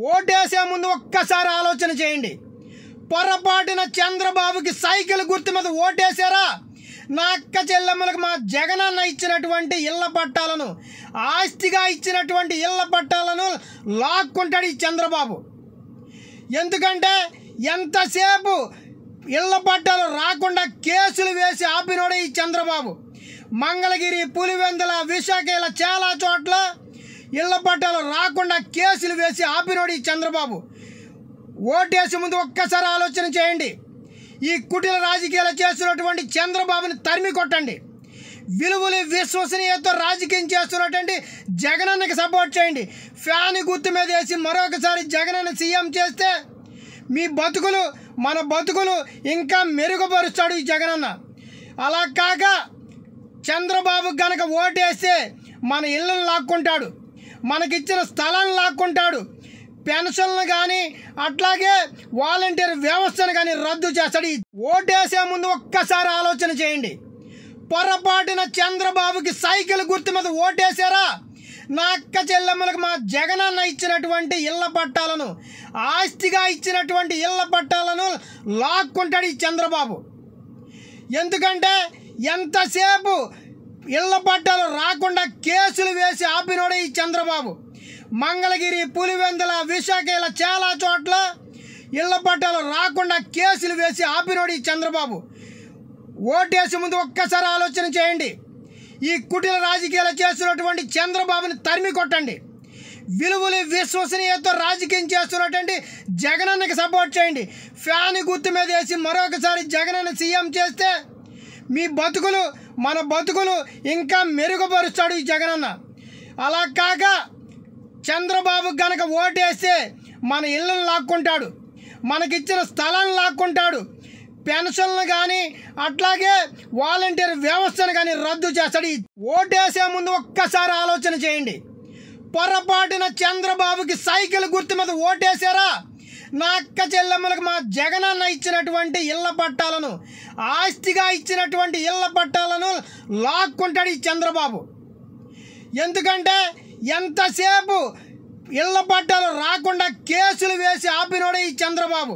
ఓటేసే ముందు ఒక్కసారి ఆలోచన చేయండి. పొరపాటున చంద్రబాబుకి సైకిల్ గుర్తు మీద ఓటేశారా? నా అక్క చెల్లెమ్మలకు మా జగనన్న ఇచ్చినటువంటి ఇళ్ల పట్టాలను, ఆస్తిగా ఇచ్చినటువంటి ఇళ్ల పట్టాలను లాక్కుంటాడు ఈ చంద్రబాబు. ఎందుకంటే ఎంతసేపు ఇళ్ల పట్టాలు రాకుండా కేసులు వేసి ఆపినోడే ఈ చంద్రబాబు. మంగళగిరి, పులివెందుల, విశాఖ ఇలా చాలా చోట్ల ఇళ్ల పట్టాలు రాకుండా కేసులు వేసి ఆపినోడు ఈ చంద్రబాబు. ఓటేసే ముందు ఒక్కసారి ఆలోచన చేయండి. ఈ కుటిల రాజకీయాలు చేస్తున్నటువంటి చంద్రబాబుని తరిమి కొట్టండి. విలువలు, విశ్వసనీయతతో రాజకీయం చేస్తున్నటువంటి జగనన్నకి సపోర్ట్ చేయండి. ఫ్యాన్ గుర్తు మీద వేసి మరొకసారి జగనన్న సీఎం చేస్తే మీ బతుకులు, మన బతుకులు ఇంకా మెరుగుపరుస్తాడు ఈ జగనన్న. అలా కాక చంద్రబాబు కనుక ఓటేస్తే మన ఇళ్ళను లాక్కుంటాడు, మనకిచ్చిన స్థలాన్ని లాక్కుంటాడు, పెన్షన్లు కానీ అట్లాగే వాలంటీర్ వ్యవస్థను కానీ రద్దు చేస్తాడు. ఓటేసే ముందు ఒక్కసారి ఆలోచన చేయండి. పొరపాటున చంద్రబాబుకి సైకిల్ గుర్తు మీద ఓటేశారా? నా అక్క చెల్లెమ్మలకు మా జగనన్న ఇచ్చినటువంటి ఇళ్ల పట్టాలను, ఆస్తిగా ఇచ్చినటువంటి ఇళ్ల పట్టాలను లాక్కుంటాడు ఈ చంద్రబాబు. ఎందుకంటే ఎంతసేపు ఇళ్ల పట్టాలు రాకుండా కేసులు వేసి ఆపినోడే ఈ చంద్రబాబు. మంగళగిరి, పులివెందుల, విశాఖ ఇలా చాలా చోట్ల ఇళ్ల పట్టాలు రాకుండా కేసులు వేసి ఆపినోడు ఈ చంద్రబాబు. ఓటేసే ముందు ఒక్కసారి ఆలోచన చేయండి. ఈ కుటిల రాజకీయాలు చేస్తున్నటువంటి చంద్రబాబుని తరిమి కొట్టండి. విలువలు, విశ్వసనీయతతో రాజకీయం చేస్తున్నటువంటి జగనన్నకి సపోర్ట్ చేయండి. ఫ్యాన్ గుర్తు మీద వేసి మరొకసారి జగనన్న సీఎం చేస్తే మీ బతుకులు, మన బతుకులు ఇంకా మెరుగుపరుస్తాడు ఈ జగనన్న. అలా కాక చంద్రబాబు కనుక ఓటేస్తే మన ఇళ్ళను లాక్కుంటాడు, మనకిచ్చిన స్థలాన్ని లాక్కుంటాడు, పెన్షన్లు కానీ అట్లాగే వాలంటీర్ వ్యవస్థను కానీ రద్దు చేస్తాడు. ఓటేసే ముందు ఒక్కసారి ఆలోచన చేయండి. పొరపాటున చంద్రబాబుకి సైకిల్ గుర్తు మీద ఓటేశారా? నా అక్క చెల్లెమ్మలకు మా జగనన్న ఇచ్చినటువంటి ఇళ్ల పట్టాలను, ఆస్తిగా ఇచ్చినటువంటి ఇళ్ల పట్టాలను లాక్కుంటాడు ఈ చంద్రబాబు. ఎందుకంటే ఎంతసేపు ఇళ్ల పట్టాలు రాకుండా కేసులు వేసి ఆపినోడే ఈ చంద్రబాబు.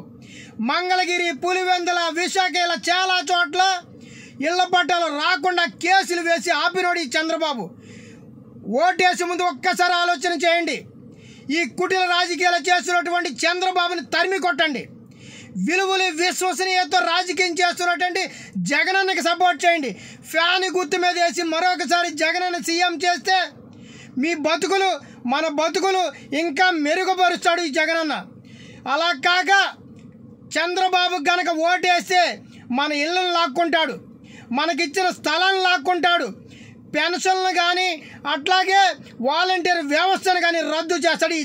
మంగళగిరి, పులివెందుల, విశాఖ ఇలా చాలా చోట్ల ఇళ్ల పట్టాలు రాకుండా కేసులు వేసి ఆపినోడు ఈ చంద్రబాబు. ఓటేసే ముందు ఒక్కసారి ఆలోచన చేయండి. ఈ కుటిల రాజకీయాలు చేస్తున్నటువంటి చంద్రబాబుని తరిమి కొట్టండి. విలువలు, విశ్వసనీయతతో రాజకీయం చేస్తున్నటువంటి జగనన్నకి సపోర్ట్ చేయండి. ఫ్యాన్ గుర్తు మీద వేసి మరొకసారి జగనన్న సీఎం చేస్తే మీ బతుకులు, మన బతుకులు ఇంకా మెరుగుపరుస్తాడు ఈ జగనన్న. అలా కాక చంద్రబాబు కనుక ఓటేస్తే మన ఇళ్ళను లాక్కుంటాడు, మనకిచ్చిన స్థలాన్ని లాక్కుంటాడు, పెన్షన్లు కానీ అట్లాగే వాలంటీర్ వ్యవస్థను కానీ రద్దు చేస్తాడు.